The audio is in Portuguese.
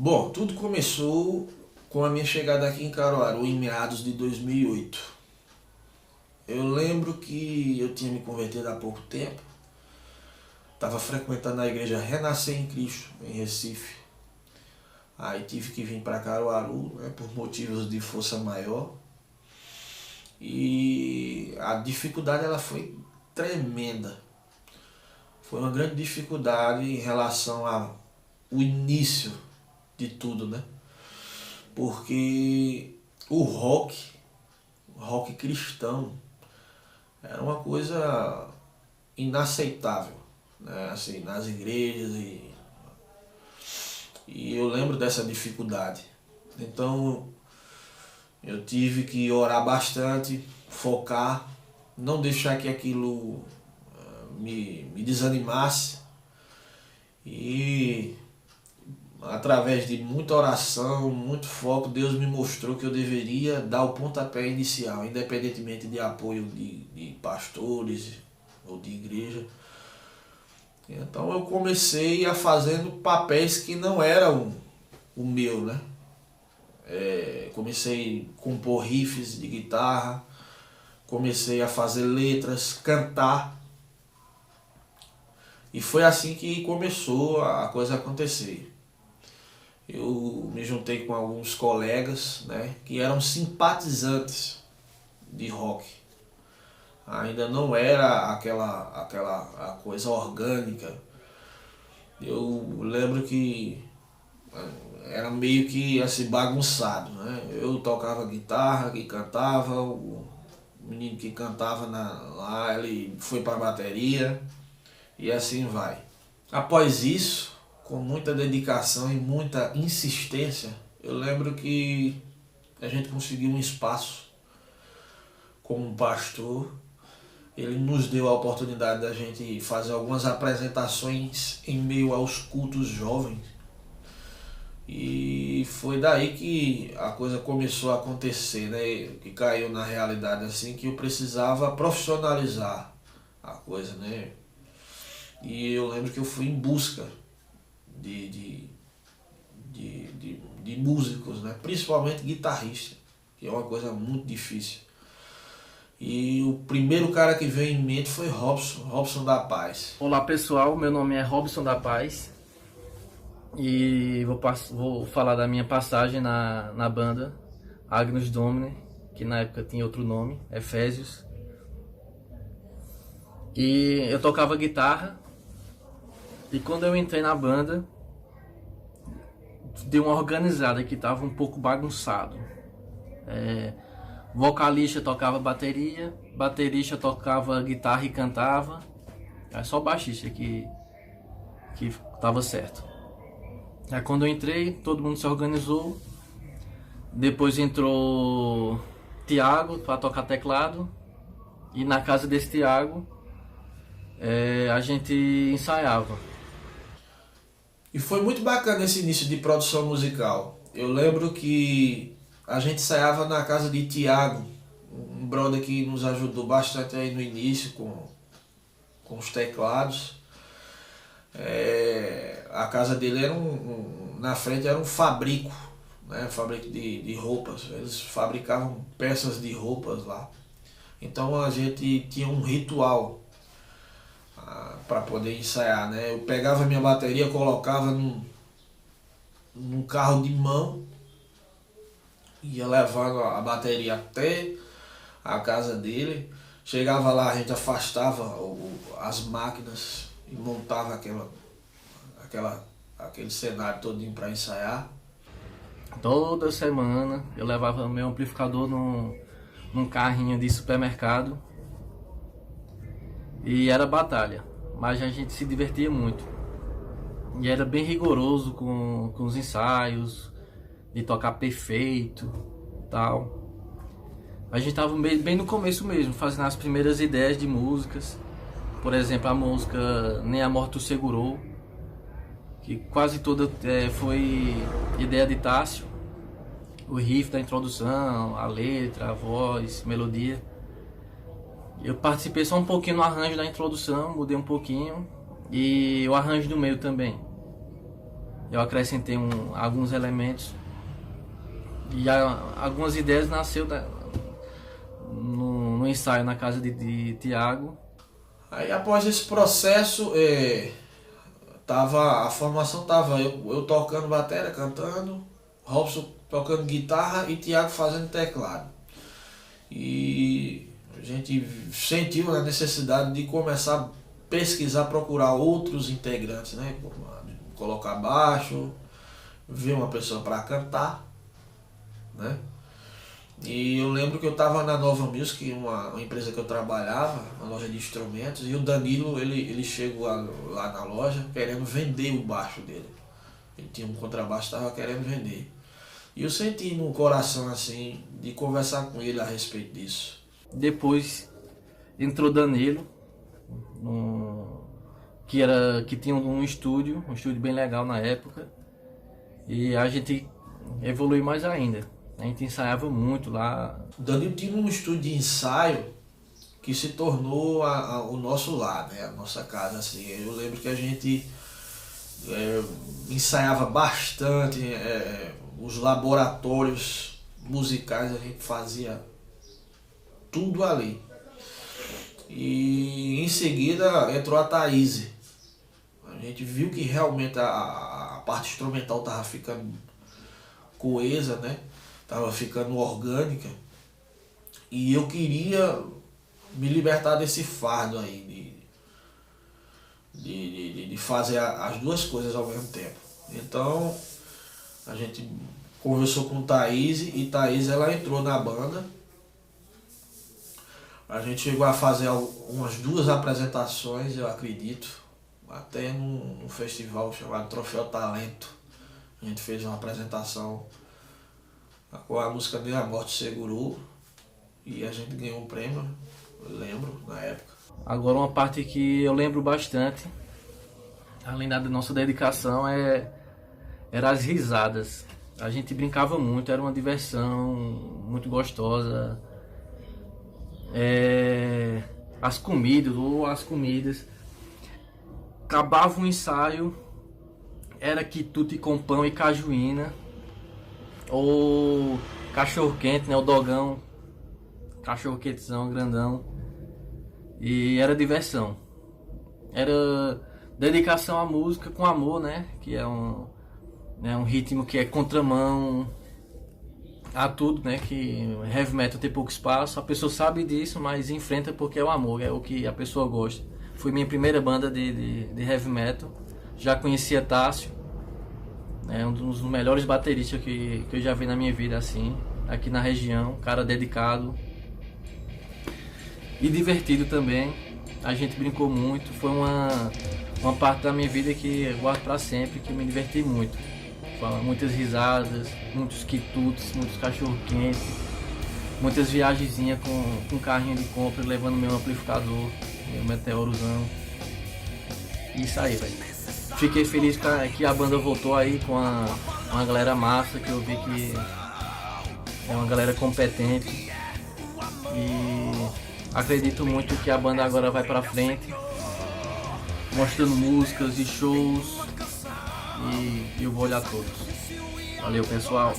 Bom, tudo começou com a minha chegada aqui em Caruaru em meados de 2008. Eu lembro que eu tinha me convertido há pouco tempo, estava frequentando a igreja Renascer em Cristo, em Recife. Aí tive que vir para Caruaru, né, por motivos de força maior. E a dificuldade ela foi tremenda. Foi uma grande dificuldade em relação ao início de tudo, né? Porque o rock cristão, era uma coisa inaceitável, né? Assim, nas igrejas e eu lembro dessa dificuldade. Então eu tive que orar bastante, focar, não deixar que aquilo me desanimasse e através de muita oração, muito foco, Deus me mostrou que eu deveria dar o pontapé inicial, independentemente de apoio de pastores ou de igreja. Então eu comecei a fazendo papéis que não eram o meu, né? Comecei a compor riffs de guitarra, comecei a fazer letras, cantar. E foi assim que começou a coisa acontecer. Eu me juntei com alguns colegas, né, que eram simpatizantes de rock. Ainda não era aquela a coisa orgânica. Eu lembro que era meio que assim bagunçado, né? Eu tocava guitarra e cantava, o menino que cantava lá ele foi para a bateria e assim vai. Após isso, com muita dedicação e muita insistência, eu lembro que a gente conseguiu um espaço com um pastor. Ele nos deu a oportunidade da gente fazer algumas apresentações em meio aos cultos jovens. E foi daí que a coisa começou a acontecer, né? Que caiu na realidade assim que eu precisava profissionalizar a coisa, né? E eu lembro que eu fui em busca de, de, de músicos, né? Principalmente guitarrista, que é uma coisa muito difícil. E o primeiro cara que veio em mente foi Robson da Paz. Olá pessoal, meu nome é Robson da Paz e vou falar da minha passagem na banda Agnus Domini, que na época tinha outro nome, Efésios. E eu tocava guitarra e quando eu entrei na banda, deu uma organizada que estava um pouco bagunçado. Vocalista tocava bateria, baterista tocava guitarra e cantava. É só o baixista que tava certo. Aí quando eu entrei, todo mundo se organizou. Depois entrou Thiago para tocar teclado. E na casa desse Thiago a gente ensaiava. E foi muito bacana esse início de produção musical. Eu lembro que a gente ensaiava na casa de Thiago, um brother que nos ajudou bastante aí no início com os teclados. A casa dele era na frente era um fabrico, né? Fabrico de roupas. Eles fabricavam peças de roupas lá. Então a gente tinha um ritual para poder ensaiar, né? Eu pegava minha bateria, colocava num carro de mão, ia levando a bateria até a casa dele. Chegava lá, a gente afastava as máquinas e montava aquele cenário todinho para ensaiar. Toda semana eu levava meu amplificador num carrinho de supermercado. E era batalha, mas a gente se divertia muito. E era bem rigoroso com os ensaios, de tocar perfeito, tal. A gente estava bem no começo mesmo, fazendo as primeiras ideias de músicas. Por exemplo, a música Nem a Morte o Segurou, que quase toda foi ideia de Tássio. O riff da introdução, a letra, a voz, melodia. Eu participei só um pouquinho no arranjo da introdução, mudei um pouquinho, e o arranjo do meio também. eu acrescentei alguns elementos e algumas ideias nasceu no ensaio na casa de Tiago. Aí após esse processo, a formação tava eu tocando bateria, cantando, Robson tocando guitarra e Tiago fazendo teclado. E a gente sentiu a necessidade de começar a pesquisar, procurar outros integrantes, né? Colocar baixo, ver uma pessoa para cantar, né? E eu lembro que eu estava na Nova Music, uma empresa que eu trabalhava, uma loja de instrumentos, e o Danilo, ele chegou lá na loja querendo vender o baixo dele. Ele tinha um contrabaixo, estava querendo vender. E eu senti no coração assim, de conversar com ele a respeito disso. Depois entrou Danilo, que tinha um estúdio bem legal na época. E a gente evoluiu mais ainda. A gente ensaiava muito lá. O Danilo tinha um estúdio de ensaio que se tornou o nosso lar, né? A nossa casa. Assim. Eu lembro que a gente ensaiava bastante, os laboratórios musicais a gente fazia tudo ali. E em seguida entrou a Thaís. A gente viu que realmente a parte instrumental estava ficando coesa, né? Estava ficando orgânica. E eu queria me libertar desse fardo aí, de fazer as duas coisas ao mesmo tempo. Então a gente conversou com Thaís e Thaís ela entrou na banda. A gente chegou a fazer umas 2 apresentações, eu acredito, até num festival chamado Troféu Talento. A gente fez uma apresentação com a música dele, A Morte Segurou, e a gente ganhou um prêmio, eu lembro, na época. Agora uma parte que eu lembro bastante, além da nossa dedicação, era as risadas. A gente brincava muito, era uma diversão muito gostosa. As comidas. Acabava o ensaio, era quitute com pão e cajuína, ou cachorro quente, né, o dogão, cachorro quentezão, grandão, e era diversão. Era dedicação à música com amor, né, que é um ritmo que é contramão a tudo, né, que heavy metal tem pouco espaço, a pessoa sabe disso, mas enfrenta porque é o amor, é o que a pessoa gosta. Foi minha primeira banda de heavy metal, já conhecia Tássio, um dos melhores bateristas que eu já vi na minha vida, assim, aqui na região, cara dedicado e divertido também. A gente brincou muito, foi uma parte da minha vida que eu guardo pra sempre, que eu me diverti muito. Muitas risadas, muitos quitutes, muitos cachorro-quentes, muitas viagenzinhas com carrinho de compra, levando meu amplificador, meu Meteorozão. Isso aí, velho. Fiquei feliz que a banda voltou aí com uma galera massa, que eu vi que é uma galera competente. E acredito muito que a banda agora vai pra frente, mostrando músicas e shows. E eu vou olhar todos. Valeu, pessoal.